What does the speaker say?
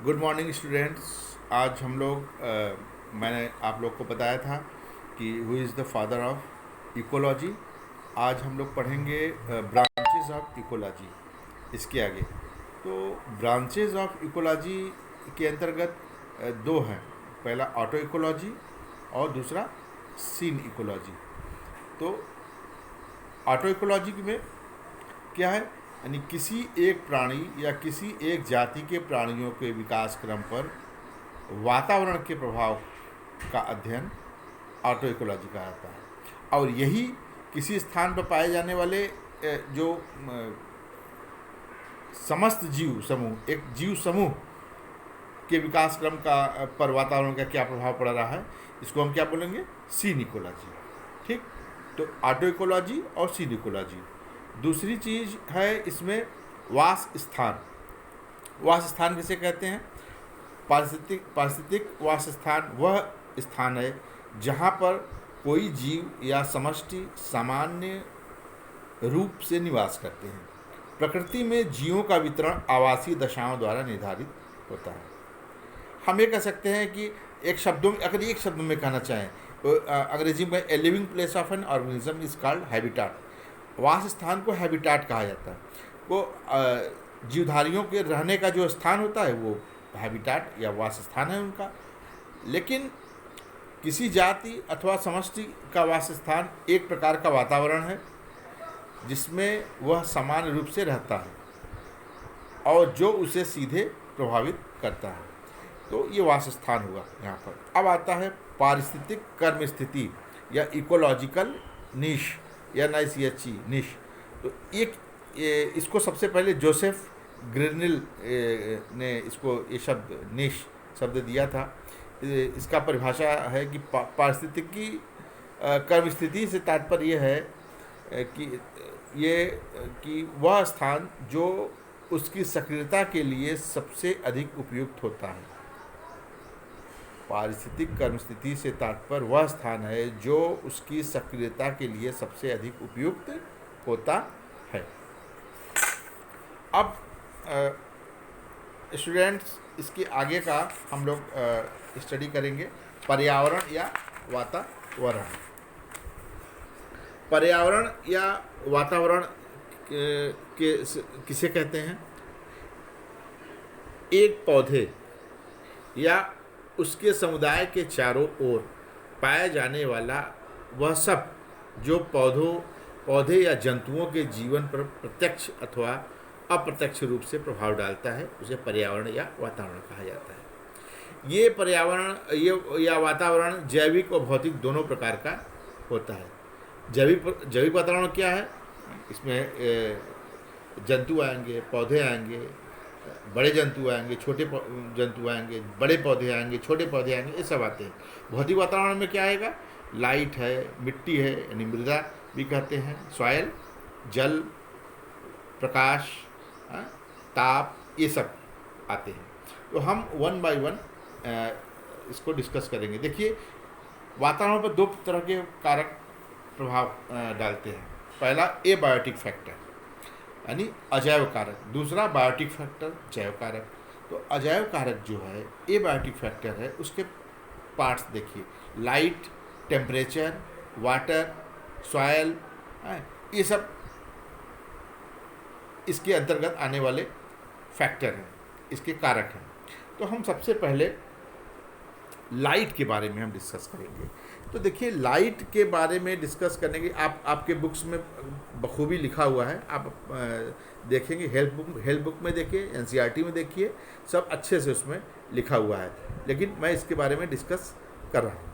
Good morning students. आज हम लोग मैंने आप लोग को बताया था कि who is the father of ecology. आज हम लोग पढ़ेंगे ब्रांचेस ऑफ इकोलॉजी। इसके आगे तो ब्रांचेस ऑफ इकोलॉजी के अंतर्गत दो हैं। पहला ऑटो इकोलॉजी और दूसरा सीन इकोलॉजी। तो ऑटो इकोलॉजी में क्या है, यानी किसी एक प्राणी या किसी एक जाति के प्राणियों के विकास क्रम पर वातावरण के प्रभाव का अध्ययन ऑटो इकोलॉजी का आता है। और यही किसी स्थान पर पाए जाने वाले जो समस्त जीव समूह, एक जीव समूह के विकास क्रम का पर वातावरण का क्या प्रभाव पड़ रहा है, इसको हम क्या बोलेंगे, सीन इकोलॉजी। ठीक, तो ऑटो इकोलॉजी और सीन इकोलॉजी। दूसरी चीज़ है इसमें वास स्थान। वास स्थान किसे कहते हैं? पारिस्थितिक वास स्थान वह स्थान है जहाँ पर कोई जीव या समष्टि सामान्य रूप से निवास करते हैं। प्रकृति में जीवों का वितरण आवासीय दशाओं द्वारा निर्धारित होता है। हम ये कह सकते हैं कि एक शब्द में कहना चाहें तो अंग्रेजी में a living place of an organism is called habitat. वास स्थान को हैबिटाट कहा जाता है। वो जीवधारियों के रहने का जो स्थान होता है वो हैबिटाट या वास स्थान है उनका। लेकिन किसी जाति अथवा समष्टि का वास स्थान एक प्रकार का वातावरण है जिसमें वह समान रूप से रहता है और जो उसे सीधे प्रभावित करता है। तो ये वास स्थान हुआ यहाँ पर। अब आता है पारिस्थितिक कर्म स्थिति या इकोलॉजिकल निश या NICHE निश। तो इसको सबसे पहले जोसेफ ग्रिनिल ने इसको ये शब्द निश शब्द दिया था। इसका परिभाषा है कि पारिस्थितिकी कर्म स्थिति से तात्पर्य है कि वह स्थान जो उसकी सक्रियता के लिए सबसे अधिक उपयुक्त होता है। पारिस्थितिक कर्म स्थिति से तात्पर्य वह स्थान है जो उसकी सक्रियता के लिए सबसे अधिक उपयुक्त होता है। अब स्टूडेंट्स इसके आगे का हम लोग स्टडी करेंगे पर्यावरण या वातावरण। पर्यावरण या वातावरण किसे कहते हैं? एक पौधे या उसके समुदाय के चारों ओर पाया जाने वाला वह सब जो पौधे या जंतुओं के जीवन पर प्रत्यक्ष अथवा अप्रत्यक्ष रूप से प्रभाव डालता है, उसे पर्यावरण या वातावरण कहा जाता है। ये पर्यावरण या वातावरण जैविक और भौतिक दोनों प्रकार का होता है। जैविक वातावरण क्या है? इसमें जंतु आएंगे, पौधे आएंगे, बड़े जंतु आएंगे, छोटे जंतु आएंगे, बड़े पौधे आएंगे, छोटे पौधे आएंगे, ये सब आते हैं। भौतिक वातावरण में क्या आएगा? लाइट है, मिट्टी है यानी मृदा भी कहते हैं, सॉयल, जल, प्रकाश, ताप, ये सब आते हैं। तो हम वन बाय वन इसको डिस्कस करेंगे। देखिए, वातावरण पर दो तरह के कारक प्रभाव डालते हैं। पहला एबायोटिक फैक्टर यानी अजैव कारक, दूसरा बायोटिक फैक्टर जैव कारक। तो अजैव कारक जो है, एबायोटिक फैक्टर है, उसके पार्ट्स देखिए, लाइट, टेम्परेचर, वाटर, सॉयल, ये सब इसके अंतर्गत आने वाले फैक्टर हैं, इसके कारक हैं। तो हम सबसे पहले लाइट के बारे में हम डिस्कस करेंगे। तो देखिए, लाइट के बारे में डिस्कस करने की आपके बुक्स में बखूबी लिखा हुआ है। आप देखेंगे, हेल्प बुक में देखिए, NCERT में देखिए, सब अच्छे से उसमें लिखा हुआ है। लेकिन मैं इसके बारे में डिस्कस कर रहा हूँ।